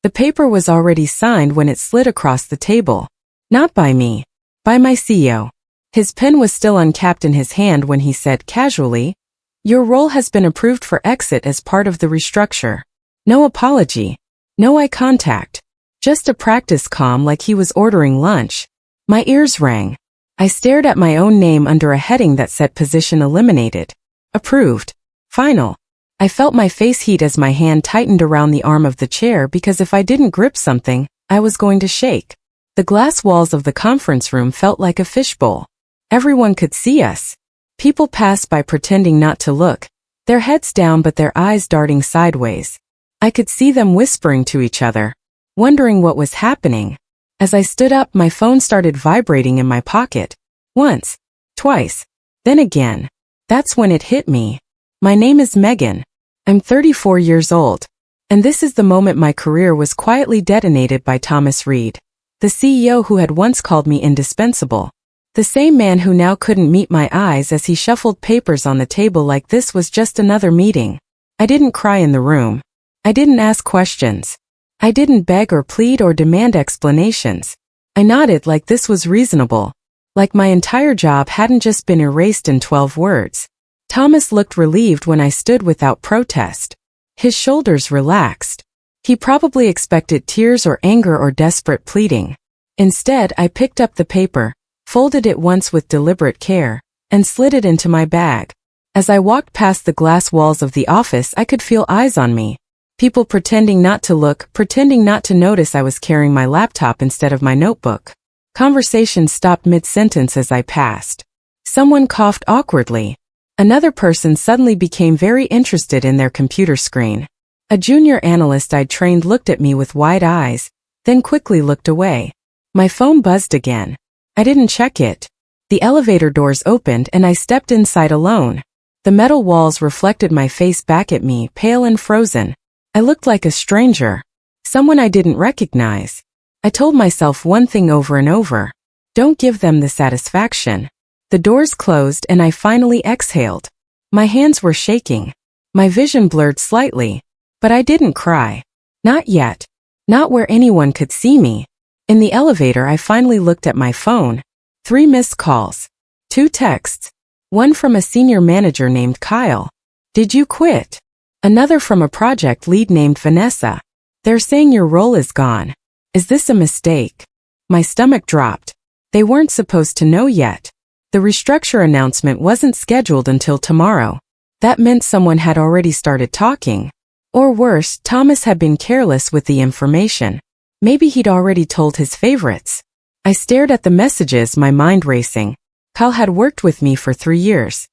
The paper was already signed when it slid across the table. Not by me. By my CEO. His pen was still uncapped in his hand when he said casually, "Your role has been approved for exit as part of the restructure." No apology. No eye contact. Just a practice calm like he was ordering lunch. My ears rang. I stared at my own name under a heading that said position eliminated. Approved. Final. I felt my face heat as my hand tightened around the arm of the chair because if I didn't grip something, I was going to shake. The glass walls of the conference room felt like a fishbowl. Everyone could see us. People passed by pretending not to look, their heads down but their eyes darting sideways. I could see them whispering to each other, wondering what was happening. As I stood up, my phone started vibrating in my pocket. Once. Twice. Then again. That's when it hit me. My name is Megan. I'm 34 years old. And this is the moment my career was quietly detonated by Thomas Reed, the CEO who had once called me indispensable. The same man who now couldn't meet my eyes as he shuffled papers on the table like this was just another meeting. I didn't cry in the room. I didn't ask questions. I didn't beg or plead or demand explanations. I nodded like this was reasonable. Like my entire job hadn't just been erased in 12 words. Thomas looked relieved when I stood without protest. His shoulders relaxed. He probably expected tears or anger or desperate pleading. Instead, I picked up the paper, folded it once with deliberate care, and slid it into my bag. As I walked past the glass walls of the office, I could feel eyes on me. People pretending not to look, pretending not to notice I was carrying my laptop instead of my notebook. Conversations stopped mid-sentence as I passed. Someone coughed awkwardly. Another person suddenly became very interested in their computer screen. A junior analyst I'd trained looked at me with wide eyes, then quickly looked away. My phone buzzed again. I didn't check it. The elevator doors opened and I stepped inside alone. The metal walls reflected my face back at me, pale and frozen. I looked like a stranger. Someone I didn't recognize. I told myself one thing over and over. Don't give them the satisfaction. The doors closed and I finally exhaled. My hands were shaking. My vision blurred slightly. But I didn't cry. Not yet. Not where anyone could see me. In the elevator I finally looked at my phone. 3 missed calls. 2 texts. One from a senior manager named Kyle. "Did you quit?" Another from a project lead named Vanessa. "They're saying your role is gone. Is this a mistake?" My stomach dropped. They weren't supposed to know yet. The restructure announcement wasn't scheduled until tomorrow. That meant someone had already started talking. Or worse, Thomas had been careless with the information. Maybe he'd already told his favorites. I stared at the messages, my mind racing. Kyle had worked with me for 3 years.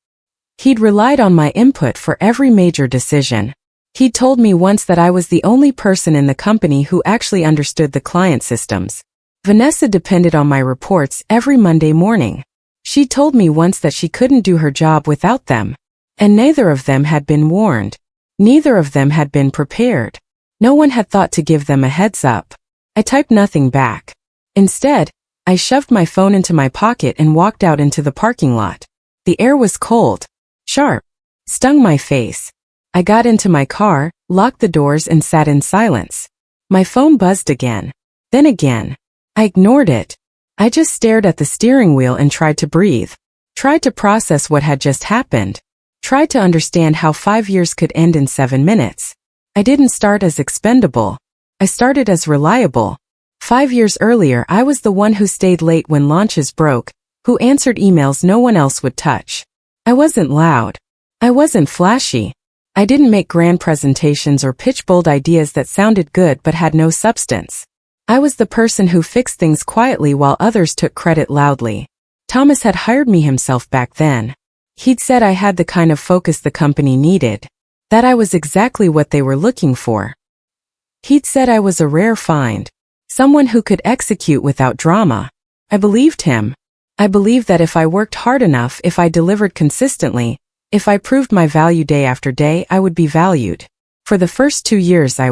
He'd relied on my input for every major decision. He'd told me once that I was the only person in the company who actually understood the client systems. Vanessa depended on my reports every Monday morning. She told me once that she couldn't do her job without them. And neither of them had been warned. Neither of them had been prepared. No one had thought to give them a heads up. I typed nothing back. Instead, I shoved my phone into my pocket and walked out into the parking lot. The air was cold, sharp, stung my face. I got into my car, locked the doors and sat in silence. My phone buzzed again. Then again. I ignored it. I just stared at the steering wheel and tried to breathe. Tried to process what had just happened. Tried to understand how 5 years could end in 7 minutes. I didn't start as expendable. I started as reliable. 5 years earlier, I was the one who stayed late when launches broke, who answered emails no one else would touch. I wasn't loud. I wasn't flashy. I didn't make grand presentations or pitch bold ideas that sounded good but had no substance. I was the person who fixed things quietly while others took credit loudly. Thomas had hired me himself back then. He'd said I had the kind of focus the company needed. That I was exactly what they were looking for. He'd said I was a rare find. Someone who could execute without drama. I believed him. I believed that if I worked hard enough, if I delivered consistently, if I proved my value day after day, I would be valued. For the first 2 years I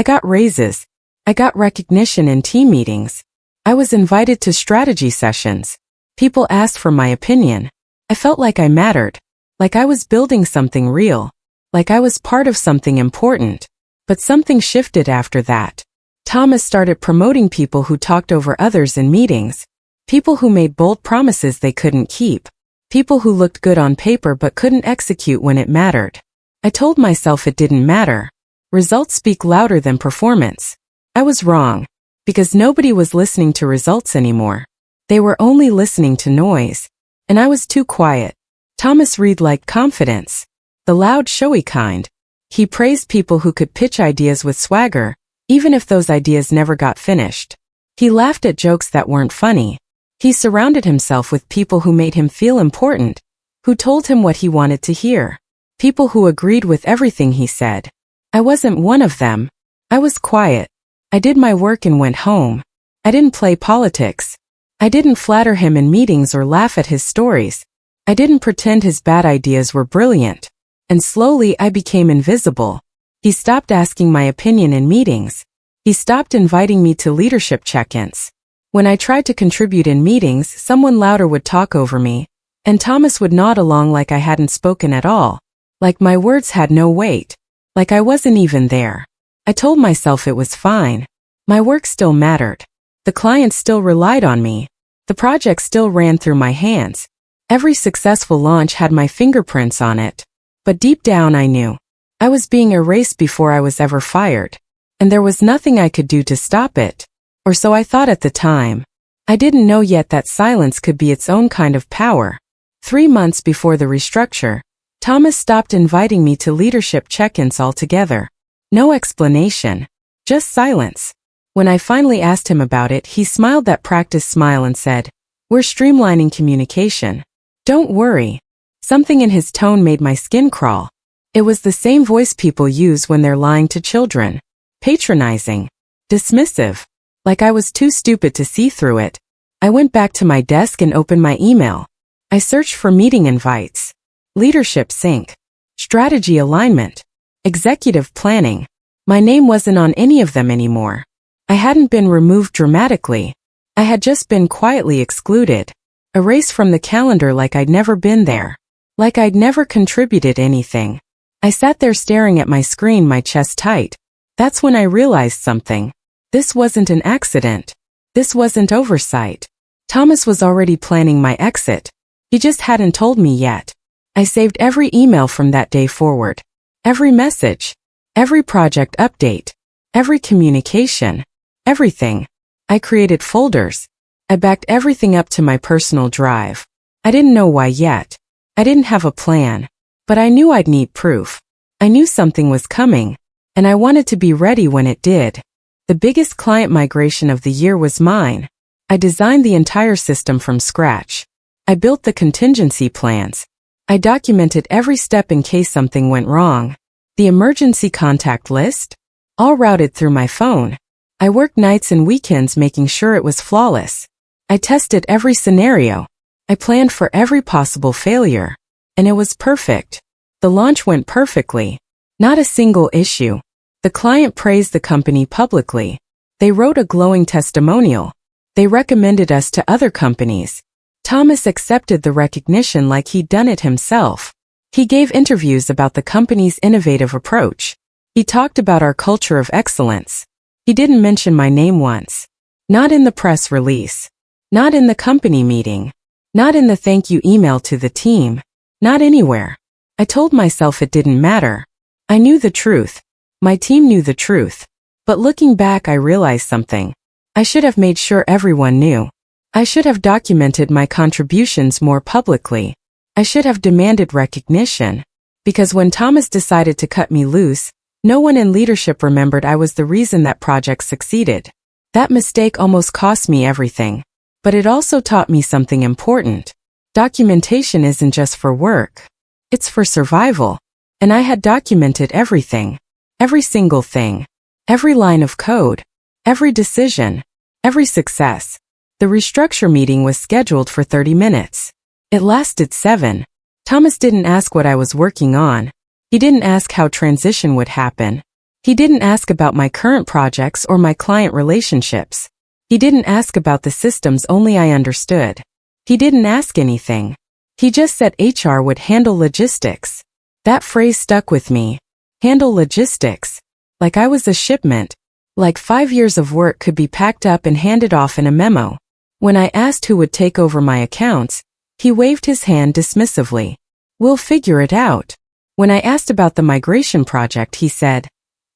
got raises. I got recognition in team meetings. I was invited to strategy sessions. People asked for my opinion. I felt like I mattered. Like I was building something real. Like I was part of something important. But something shifted after that. Thomas started promoting people who talked over others in meetings, people who made bold promises they couldn't keep, people who looked good on paper but couldn't execute when it mattered. I told myself it didn't matter. Results speak louder than performance. I was wrong, because nobody was listening to results anymore. They were only listening to noise. And I was too quiet. Thomas Reed liked confidence. The loud, showy kind. He praised people who could pitch ideas with swagger, even if those ideas never got finished. He laughed at jokes that weren't funny. He surrounded himself with people who made him feel important, who told him what he wanted to hear. People who agreed with everything he said. I wasn't one of them. I was quiet. I did my work and went home. I didn't play politics. I didn't flatter him in meetings or laugh at his stories. I didn't pretend his bad ideas were brilliant. And slowly I became invisible. He stopped asking my opinion in meetings. He stopped inviting me to leadership check-ins. When I tried to contribute in meetings, someone louder would talk over me, and Thomas would nod along like I hadn't spoken at all, like my words had no weight, like I wasn't even there. I told myself it was fine. My work still mattered. The clients still relied on me. The project still ran through my hands. Every successful launch had my fingerprints on it. But deep down I knew. I was being erased before I was ever fired. And there was nothing I could do to stop it. Or so I thought at the time. I didn't know yet that silence could be its own kind of power. 3 months before the restructure, Thomas stopped inviting me to leadership check-ins altogether. No explanation. Just silence. When I finally asked him about it, he smiled that practice smile and said, "We're streamlining communication. Don't worry." Something in his tone made my skin crawl. It was the same voice people use when they're lying to children. Patronizing. Dismissive. Like I was too stupid to see through it. I went back to my desk and opened my email. I searched for meeting invites. Leadership sync. Strategy alignment. Executive planning. My name wasn't on any of them anymore. I hadn't been removed dramatically. I had just been quietly excluded. Erased from the calendar like I'd never been there. Like I'd never contributed anything. I sat there staring at my screen, my chest tight. That's when I realized something. This wasn't an accident. This wasn't oversight. Thomas was already planning my exit. He just hadn't told me yet. I saved every email from that day forward. Every message. Every project update. Every communication. Everything. I created folders. I backed everything up to my personal drive. I didn't know why yet. I didn't have a plan. But I knew I'd need proof. I knew something was coming. And I wanted to be ready when it did. The biggest client migration of the year was mine. I designed the entire system from scratch. I built the contingency plans. I documented every step in case something went wrong. The emergency contact list? All routed through my phone. I worked nights and weekends making sure it was flawless. I tested every scenario. I planned for every possible failure. And it was perfect. The launch went perfectly. Not a single issue. The client praised the company publicly. They wrote a glowing testimonial. They recommended us to other companies. Thomas accepted the recognition like he'd done it himself. He gave interviews about the company's innovative approach. He talked about our culture of excellence. He didn't mention my name once. Not in the press release. Not in the company meeting. Not in the thank you email to the team. Not anywhere. I told myself it didn't matter. I knew the truth. My team knew the truth. But looking back, I realized something. I should have made sure everyone knew. I should have documented my contributions more publicly. I should have demanded recognition. Because when Thomas decided to cut me loose, no one in leadership remembered I was the reason that project succeeded. That mistake almost cost me everything. But it also taught me something important. Documentation isn't just for work. It's for survival. And I had documented everything. Every single thing. Every line of code. Every decision. Every success. The restructure meeting was scheduled for 30 minutes. It lasted 7. Thomas didn't ask what I was working on. He didn't ask how transition would happen. He didn't ask about my current projects or my client relationships. He didn't ask about the systems only I understood. He didn't ask anything. He just said HR would handle logistics. That phrase stuck with me. Handle logistics. Like I was a shipment. Like 5 years of work could be packed up and handed off in a memo. When I asked who would take over my accounts, he waved his hand dismissively. We'll figure it out. When I asked about the migration project, he said,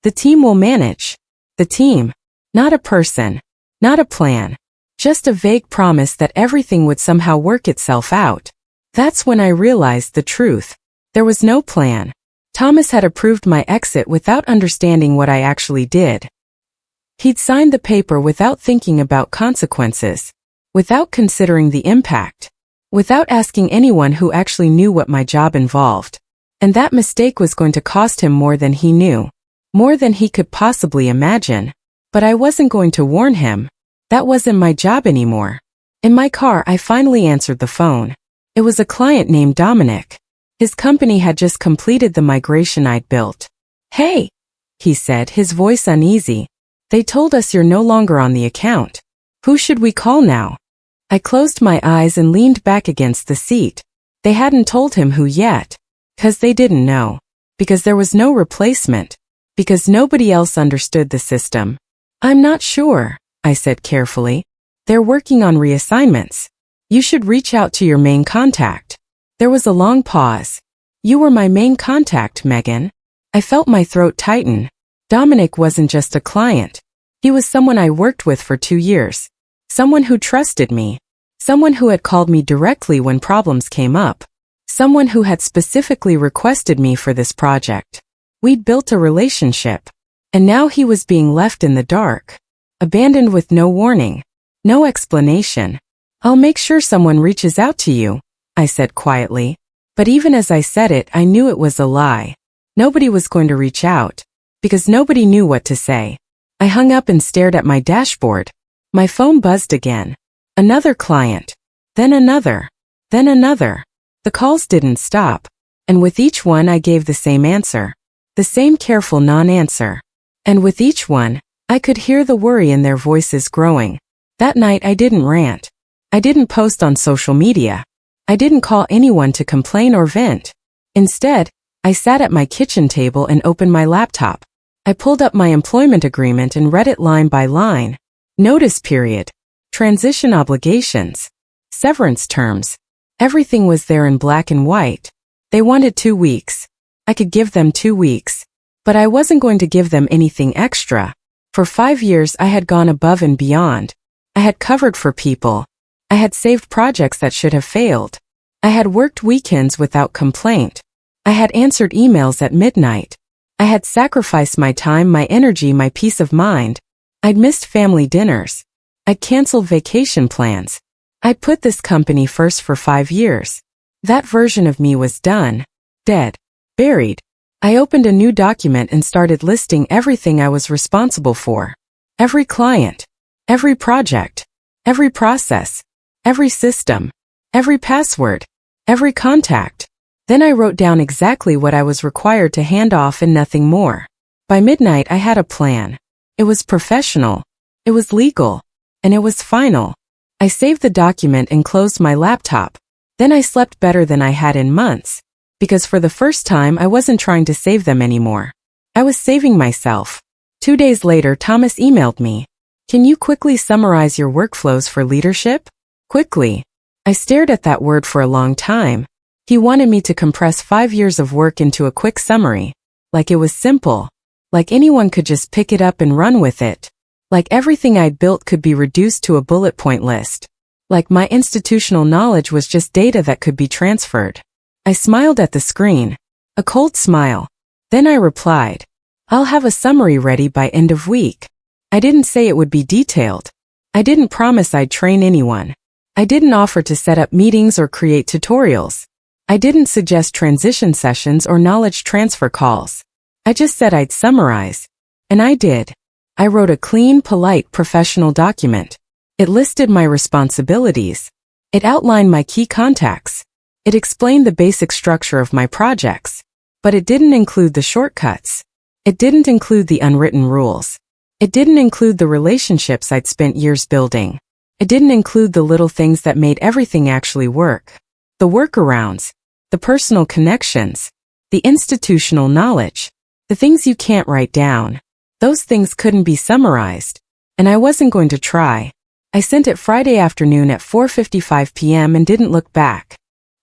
the team will manage. The team. Not a person. Not a plan. Just a vague promise that everything would somehow work itself out. That's when I realized the truth. There was no plan. Thomas had approved my exit without understanding what I actually did. He'd signed the paper without thinking about consequences, without considering the impact, without asking anyone who actually knew what my job involved. And that mistake was going to cost him more than he knew, more than he could possibly imagine. But I wasn't going to warn him. That wasn't my job anymore. In my car, I finally answered the phone. It was a client named Dominic. His company had just completed the migration I'd built. Hey, he said, his voice uneasy. They told us you're no longer on the account. Who should we call now? I closed my eyes and leaned back against the seat. They hadn't told him who yet. 'Cause they didn't know. Because there was no replacement. Because nobody else understood the system. I'm not sure, I said carefully. They're working on reassignments. You should reach out to your main contact. There was a long pause. You were my main contact, Megan. I felt my throat tighten. Dominic wasn't just a client. He was someone I worked with for 2 years. Someone who trusted me. Someone who had called me directly when problems came up. Someone who had specifically requested me for this project. We'd built a relationship. And now he was being left in the dark. Abandoned with no warning. No explanation. I'll make sure someone reaches out to you, I said quietly. But even as I said it, I knew it was a lie. Nobody was going to reach out. Because nobody knew what to say. I hung up and stared at my dashboard. My phone buzzed again. Another client. Then another. Then another. The calls didn't stop. And with each one I gave the same answer. The same careful non-answer. And with each one, I could hear the worry in their voices growing. That night I didn't rant. I didn't post on social media. I didn't call anyone to complain or vent. Instead, I sat at my kitchen table and opened my laptop. I pulled up my employment agreement and read it line by line. Notice period. Transition obligations. Severance terms. Everything was there in black and white. They wanted 2 weeks. I could give them 2 weeks. But I wasn't going to give them anything extra. For 5 years I had gone above and beyond. I had covered for people. I had saved projects that should have failed. I had worked weekends without complaint. I had answered emails at midnight. I had sacrificed my time, my energy, my peace of mind. I'd missed family dinners. I'd canceled vacation plans. I'd put this company first for 5 years. That version of me was done. Dead. Buried. I opened a new document and started listing everything I was responsible for. Every client. Every project. Every process. Every system. Every password. Every contact. Then I wrote down exactly what I was required to hand off and nothing more. By midnight I had a plan. It was professional. It was legal. And it was final. I saved the document and closed my laptop. Then I slept better than I had in months. Because for the first time I wasn't trying to save them anymore. I was saving myself. 2 days later Thomas emailed me. Can you quickly summarize your workflows for leadership? Quickly. I stared at that word for a long time. He wanted me to compress 5 years of work into a quick summary. Like it was simple. Like anyone could just pick it up and run with it. Like everything I'd built could be reduced to a bullet point list. Like my institutional knowledge was just data that could be transferred. I smiled at the screen. A cold smile. Then I replied, I'll have a summary ready by end of week. I didn't say it would be detailed. I didn't promise I'd train anyone. I didn't offer to set up meetings or create tutorials. I didn't suggest transition sessions or knowledge transfer calls. I just said I'd summarize. And I did. I wrote a clean, polite, professional document. It listed my responsibilities. It outlined my key contacts. It explained the basic structure of my projects. But it didn't include the shortcuts. It didn't include the unwritten rules. It didn't include the relationships I'd spent years building. It didn't include the little things that made everything actually work. The workarounds. The personal connections. The institutional knowledge. The things you can't write down. Those things couldn't be summarized. And I wasn't going to try. I sent it Friday afternoon at 4:55 p.m. and didn't look back.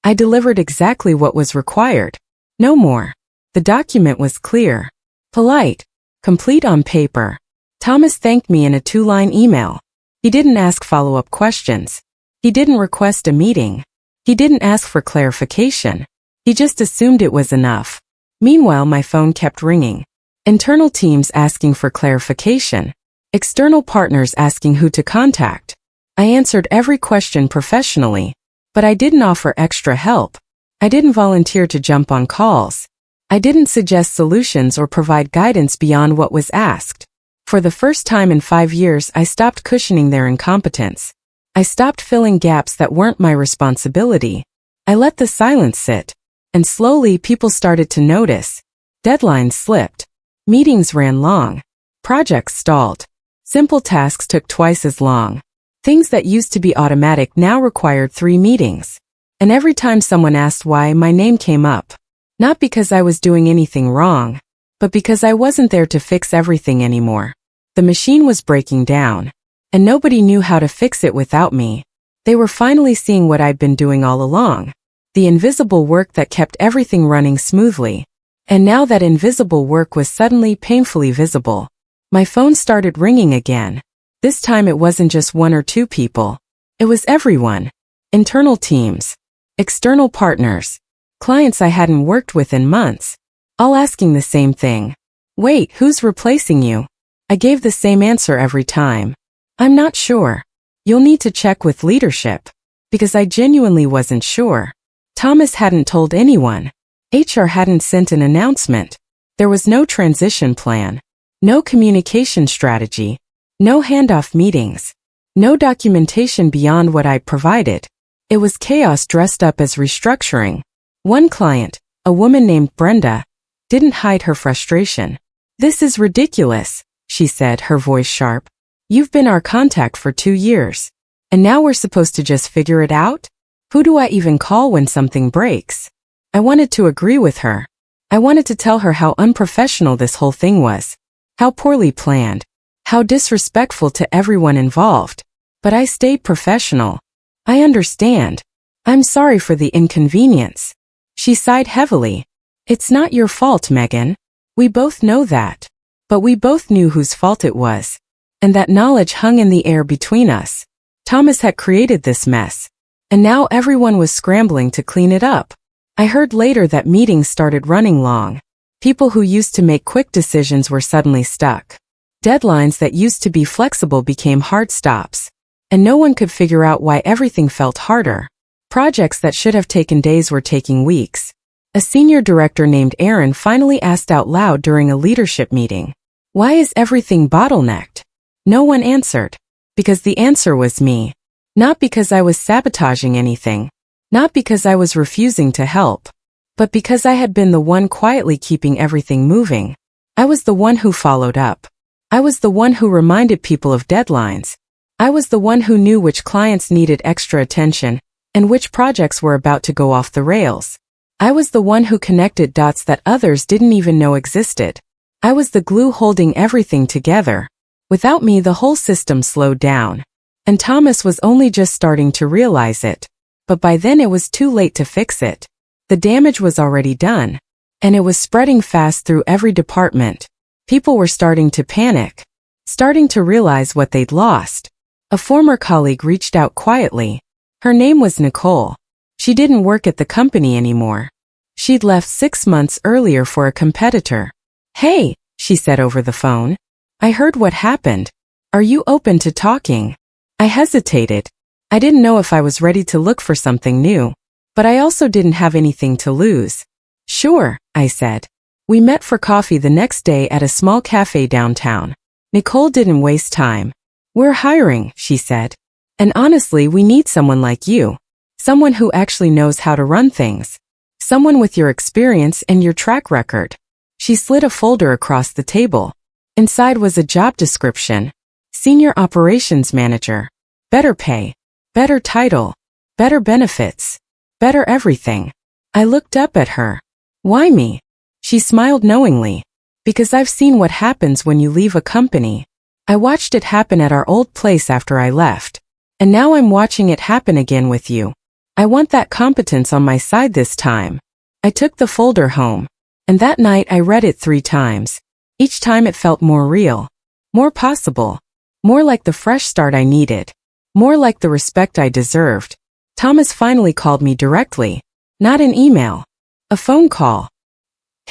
I delivered exactly what was required. No more. The document was clear, polite, complete on paper. Thomas thanked me in a 2-line email. He didn't ask follow-up questions. He didn't request a meeting. He didn't ask for clarification. He just assumed it was enough. Meanwhile, my phone kept ringing. Internal teams asking for clarification. External partners asking who to contact. I answered every question professionally, but I didn't offer extra help. I didn't volunteer to jump on calls. I didn't suggest solutions or provide guidance beyond what was asked. For the first time in 5 years, I stopped cushioning their incompetence. I stopped filling gaps that weren't my responsibility. I let the silence sit. And slowly people started to notice. Deadlines slipped. Meetings ran long. Projects stalled. Simple tasks took twice as long. Things that used to be automatic now required 3 meetings. And every time someone asked why, my name came up. Not because I was doing anything wrong, but because I wasn't there to fix everything anymore. The machine was breaking down, and nobody knew how to fix it without me. They were finally seeing what I'd been doing all along. The invisible work that kept everything running smoothly. And now that invisible work was suddenly painfully visible. My phone started ringing again. This time it wasn't just 1 or 2 people. It was everyone. Internal teams. External partners. Clients I hadn't worked with in months. All asking the same thing. Wait, who's replacing you? I gave the same answer every time. I'm not sure. You'll need to check with leadership. Because I genuinely wasn't sure. Thomas hadn't told anyone. HR hadn't sent an announcement. There was no transition plan. No communication strategy. No handoff meetings. No documentation beyond what I provided. It was chaos dressed up as restructuring. One client, a woman named Brenda, didn't hide her frustration. "This is ridiculous," she said, her voice sharp. "You've been our contact for 2 years. And now we're supposed to just figure it out? Who do I even call when something breaks?" I wanted to agree with her. I wanted to tell her how unprofessional this whole thing was. How poorly planned. How disrespectful to everyone involved. But I stayed professional. "I understand. I'm sorry for the inconvenience." She sighed heavily. "It's not your fault, Megan. We both know that. But we both knew whose fault it was. And that knowledge hung in the air between us. Thomas had created this mess. And now everyone was scrambling to clean it up. I heard later that meetings started running long. People who used to make quick decisions were suddenly stuck. Deadlines that used to be flexible became hard stops. And no one could figure out why everything felt harder. Projects that should have taken days were taking weeks. A senior director named Aaron finally asked out loud during a leadership meeting, "Why is everything bottlenecked?" No one answered. Because the answer was me. Not because I was sabotaging anything. Not because I was refusing to help. But because I had been the one quietly keeping everything moving. I was the one who followed up. I was the one who reminded people of deadlines. I was the one who knew which clients needed extra attention and which projects were about to go off the rails. I was the one who connected dots that others didn't even know existed. I was the glue holding everything together. Without me, the whole system slowed down. And Thomas was only just starting to realize it. But by then it was too late to fix it. The damage was already done. And it was spreading fast through every department. People were starting to panic. Starting to realize what they'd lost. A former colleague reached out quietly. Her name was Nicole. She didn't work at the company anymore. She'd left 6 months earlier for a competitor. "Hey," she said over the phone. "I heard what happened. Are you open to talking?" I hesitated. I didn't know if I was ready to look for something new. But I also didn't have anything to lose. "Sure," I said. We met for coffee the next day at a small cafe downtown. Nicole didn't waste time. "We're hiring," she said. "And honestly, we need someone like you. Someone who actually knows how to run things. Someone with your experience and your track record." She slid a folder across the table. Inside was a job description. Senior Operations Manager. Better pay. Better title. Better benefits. Better everything. I looked up at her. "Why me?" She smiled knowingly. Because I've seen what happens when you leave a company. I watched it happen at our old place after I left. And now I'm watching it happen again with you. I want that competence on my side this time. I took the folder home. And that night I read it 3 times. Each time it felt more real. More possible. More like the fresh start I needed. More like the respect I deserved. Thomas finally called me directly. Not an email. A phone call.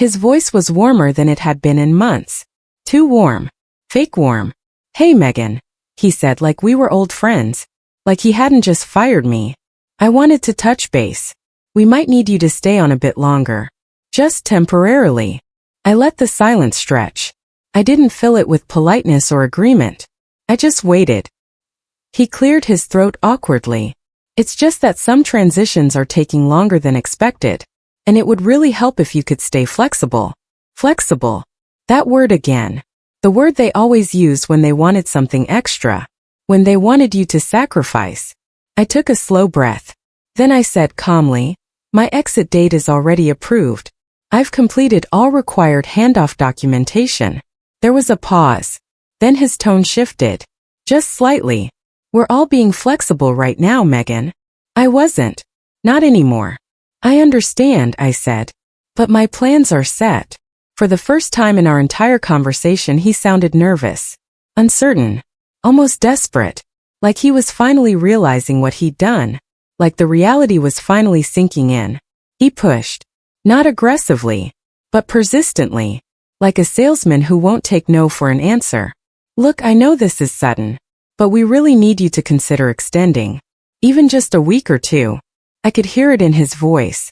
His voice was warmer than it had been in months. Too warm. Fake warm. "Hey Megan," he said, like we were old friends. Like he hadn't just fired me. "I wanted to touch base. We might need you to stay on a bit longer. Just temporarily." I let the silence stretch. I didn't fill it with politeness or agreement. I just waited. He cleared his throat awkwardly. "It's just that some transitions are taking longer than expected. And it would really help if you could stay flexible." Flexible. That word again. The word they always use when they wanted something extra. When they wanted you to sacrifice. I took a slow breath. Then I said calmly, "My exit date is already approved. I've completed all required handoff documentation." There was a pause. Then his tone shifted. Just slightly. "We're all being flexible right now, Megan." I wasn't. Not anymore. "I understand," I said. "But my plans are set." For the first time in our entire conversation he sounded nervous. Uncertain. Almost desperate. Like he was finally realizing what he'd done. Like the reality was finally sinking in. He pushed. Not aggressively. But persistently. Like a salesman who won't take no for an answer. "Look, I know this is sudden. But we really need you to consider extending. Even just a week or 2. I could hear it in his voice.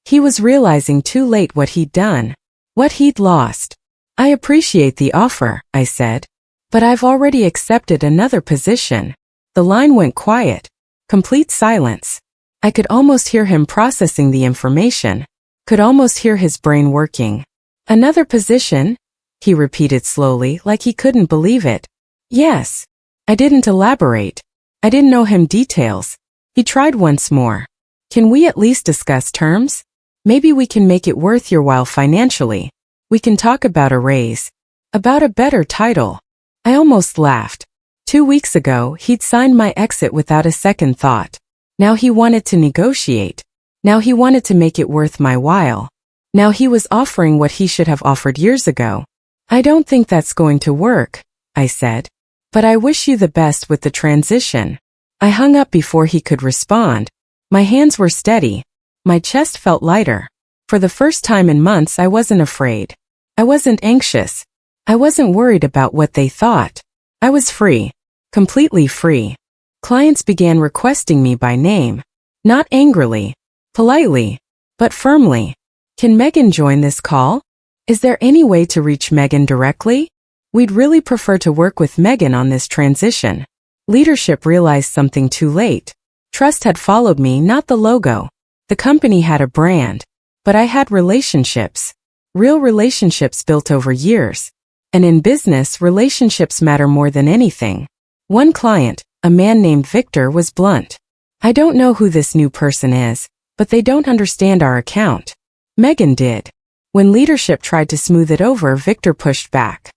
He was realizing too late what he'd done. What he'd lost. "I appreciate the offer," I said. "But I've already accepted another position." The line went quiet. Complete silence. I could almost hear him processing the information. Could almost hear his brain working. "Another position?" he repeated slowly, like he couldn't believe it. "Yes." I didn't elaborate. I didn't know him details. He tried once more. "Can we at least discuss terms? Maybe we can make it worth your while financially. We can talk about a raise. About a better title." I almost laughed. 2 weeks ago, he'd signed my exit without a second thought. Now he wanted to negotiate. Now he wanted to make it worth my while. Now he was offering what he should have offered years ago. "I don't think that's going to work," I said. "But I wish you the best with the transition." I hung up before he could respond. My hands were steady. My chest felt lighter. For the first time in months I wasn't afraid. I wasn't anxious. I wasn't worried about what they thought. I was free. Completely free. Clients began requesting me by name. Not angrily. Politely. But firmly. "Can Megan join this call? Is there any way to reach Megan directly? We'd really prefer to work with Megan on this transition." Leadership realized something too late. Trust had followed me, not the logo. The company had a brand. But I had relationships. Real relationships built over years. And in business, relationships matter more than anything. One client, a man named Victor, was blunt. "I don't know who this new person is, but they don't understand our account." Megan did. When leadership tried to smooth it over, Victor pushed back.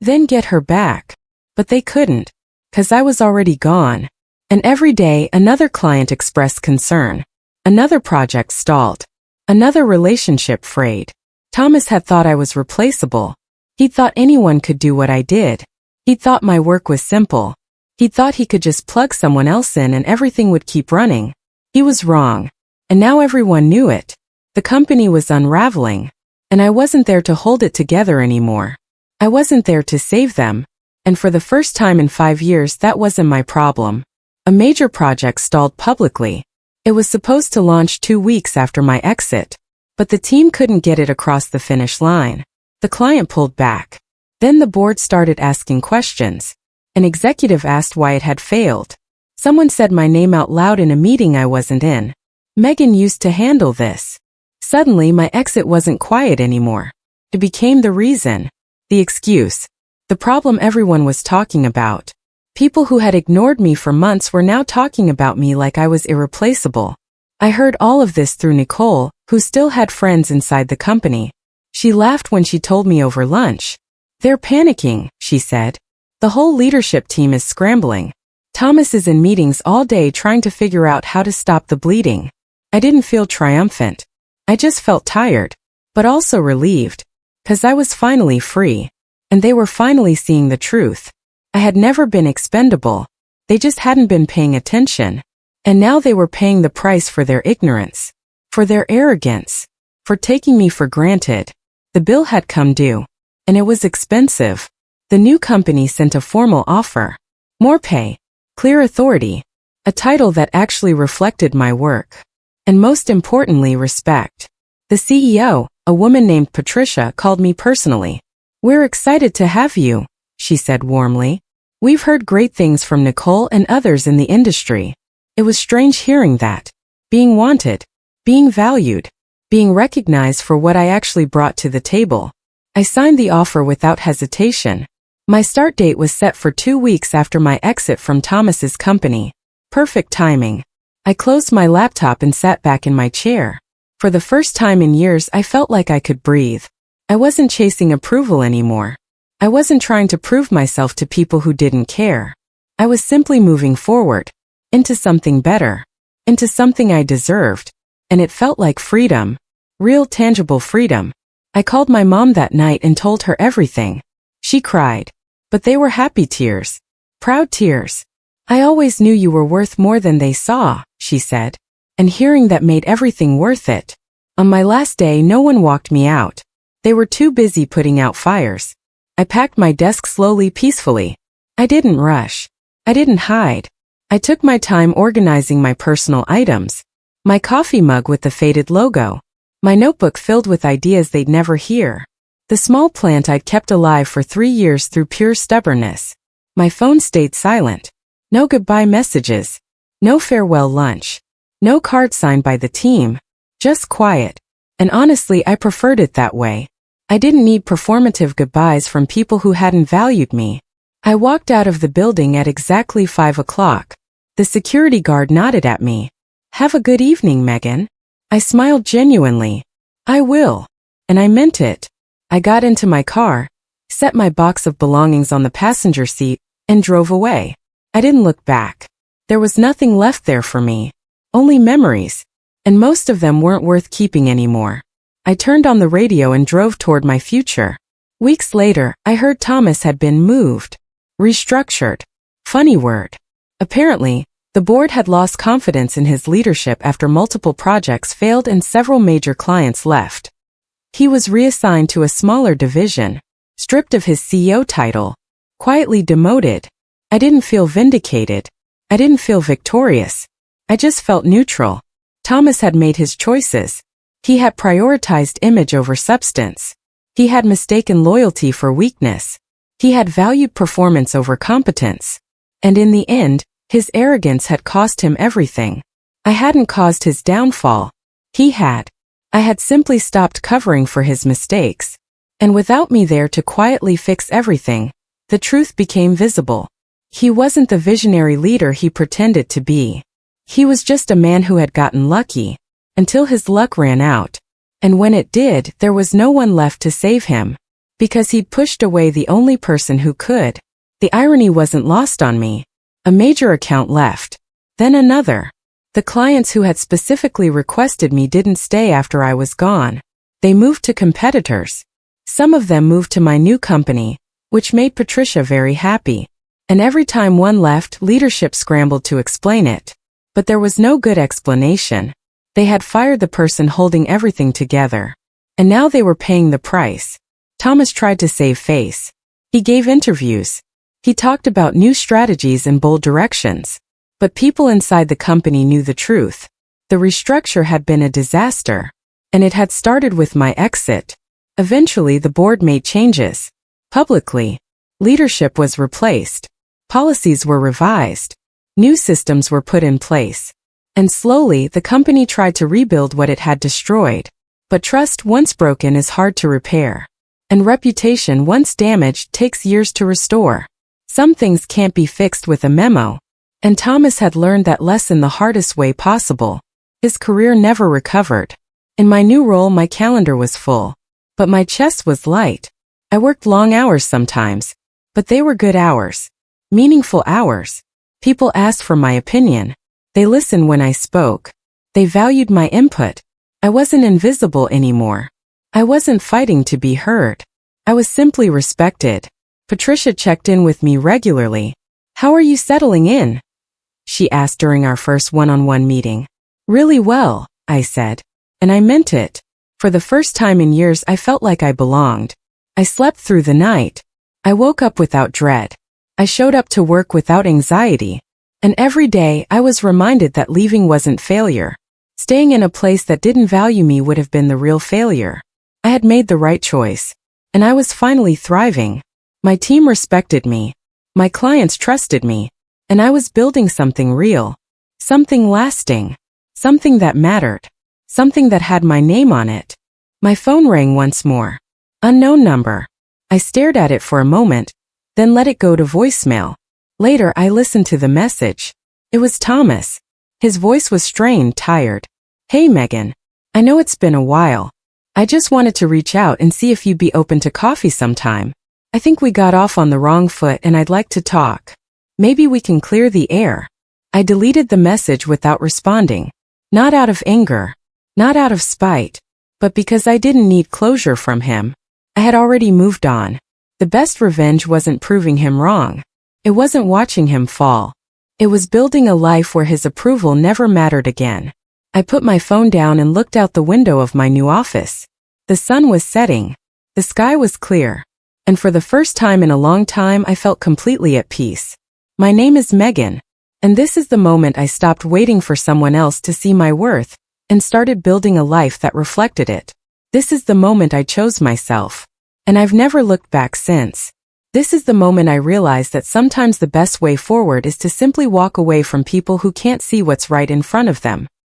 Then get her back. But they couldn't. 'Cause I was already gone. And every day another client expressed concern. Another project stalled. Another relationship frayed. Thomas had thought I was replaceable. He thought anyone could do what I did. He thought my work was simple. He thought he could just plug someone else in and everything would keep running. He was wrong. And now everyone knew it. The company was unraveling. And I wasn't there to hold it together anymore. I wasn't there to save them. And for the first time in 5 years, that wasn't my problem. A major project stalled publicly. It was supposed to launch 2 weeks after my exit. But the team couldn't get it across the finish line. The client pulled back. Then the board started asking questions. An executive asked why it had failed. Someone said my name out loud in a meeting I wasn't in. Megan used to handle this. Suddenly my exit wasn't quiet anymore. It became the reason. The excuse. The problem everyone was talking about. People who had ignored me for months were now talking about me like I was irreplaceable. I heard all of this through Nicole, who still had friends inside the company. She laughed when she told me over lunch. They're panicking, she said. The whole leadership team is scrambling. Thomas is in meetings all day trying to figure out how to stop the bleeding. I didn't feel triumphant. I just felt tired, but also relieved, 'cause I was finally free. And they were finally seeing the truth. I had never been expendable. They just hadn't been paying attention. And now they were paying the price for their ignorance, for their arrogance, for taking me for granted. The bill had come due, and it was expensive. The new company sent a formal offer. More pay, clear authority, a title that actually reflected my work, and most importantly, respect. The CEO, a woman named Patricia, called me personally. "We're excited to have you," she said warmly. "We've heard great things from Nicole and others in the industry." It was strange hearing that. Being wanted, being valued, being recognized for what I actually brought to the table. I signed the offer without hesitation. My start date was set for 2 weeks after my exit from Thomas's company. Perfect timing. I closed my laptop and sat back in my chair. For the first time in years, I felt like I could breathe. I wasn't chasing approval anymore. I wasn't trying to prove myself to people who didn't care. I was simply moving forward, into something better, into something I deserved, and it felt like freedom, real tangible freedom. I called my mom that night and told her everything. She cried, but they were happy tears, proud tears. "I always knew you were worth more than they saw," she said, and hearing that made everything worth it. On my last day, no one walked me out. They were too busy putting out fires. I packed my desk slowly, peacefully. I didn't rush. I didn't hide. I took my time organizing my personal items. My coffee mug with the faded logo. My notebook filled with ideas they'd never hear. The small plant I'd kept alive for 3 years through pure stubbornness. My phone stayed silent. No goodbye messages. No farewell lunch. No card signed by the team. Just quiet. And honestly, I preferred it that way. I didn't need performative goodbyes from people who hadn't valued me. I walked out of the building at exactly 5 o'clock. The security guard nodded at me. "Have a good evening, Megan." I smiled genuinely. "I will." And I meant it. I got into my car, set my box of belongings on the passenger seat, and drove away. I didn't look back. There was nothing left there for me. Only memories. And most of them weren't worth keeping anymore. I turned on the radio and drove toward my future. Weeks later, I heard Thomas had been moved. Restructured. Funny word. Apparently, the board had lost confidence in his leadership after multiple projects failed and several major clients left. He was reassigned to a smaller division, stripped of his CEO title, quietly demoted. I didn't feel vindicated. I didn't feel victorious. I just felt neutral. Thomas had made his choices. He had prioritized image over substance. He had mistaken loyalty for weakness. He had valued performance over competence. And in the end, his arrogance had cost him everything. I hadn't caused his downfall. He had. I had simply stopped covering for his mistakes. And without me there to quietly fix everything, the truth became visible. He wasn't the visionary leader he pretended to be. He was just a man who had gotten lucky, until his luck ran out. And when it did, there was no one left to save him. Because he'd pushed away the only person who could. The irony wasn't lost on me. A major account left. Then another. The clients who had specifically requested me didn't stay after I was gone. They moved to competitors. Some of them moved to my new company, which made Patricia very happy. And every time one left, leadership scrambled to explain it. But there was no good explanation. They had fired the person holding everything together. And now they were paying the price. Thomas tried to save face. He gave interviews. He talked about new strategies and bold directions. But people inside the company knew the truth. The restructure had been a disaster. And it had started with my exit. Eventually, the board made changes. Publicly. Leadership was replaced. Policies were revised. New systems were put in place. And slowly, the company tried to rebuild what it had destroyed. But trust once broken is hard to repair. And reputation once damaged takes years to restore. Some things can't be fixed with a memo. And Thomas had learned that lesson the hardest way possible. His career never recovered. In my new role, my calendar was full. but my chest was light. I worked long hours sometimes, but they were good hours. Meaningful hours. People asked for my opinion. They listened when I spoke. They valued my input. I wasn't invisible anymore. I wasn't fighting to be heard. I was simply respected. Patricia checked in with me regularly. "How are you settling in?" she asked during our first one-on-one meeting. "Really well," I said. And I meant it. For the first time in years, I felt like I belonged. I slept through the night. I woke up without dread. I showed up to work without anxiety. And every day, I was reminded that leaving wasn't failure. Staying in a place that didn't value me would have been the real failure. I had made the right choice. And I was finally thriving. My team respected me. My clients trusted me. And I was building something real. Something lasting. Something that mattered. Something that had my name on it. My phone rang once more. Unknown number. I stared at it for a moment, then let it go to voicemail. Later, I listened to the message. It was Thomas. His voice was strained, tired. "Hey, Megan. I know it's been a while. I just wanted to reach out and see if you'd be open to coffee sometime. I think we got off on the wrong foot and I'd like to talk. Maybe we can clear the air." I deleted the message without responding. Not out of anger. Not out of spite. But because I didn't need closure from him. I had already moved on. The best revenge wasn't proving him wrong. It wasn't watching him fall. It was building a life where his approval never mattered again. I put my phone down and looked out the window of my new office. The sun was setting. The sky was clear. And for the first time in a long time, I felt completely at peace. My name is Megan. And this is the moment I stopped waiting for someone else to see my worth and started building a life that reflected it. This is the moment I chose myself. And I've never looked back since. This is the moment I realized that sometimes the best way forward is to simply walk away from people who can't see what's right in front of them.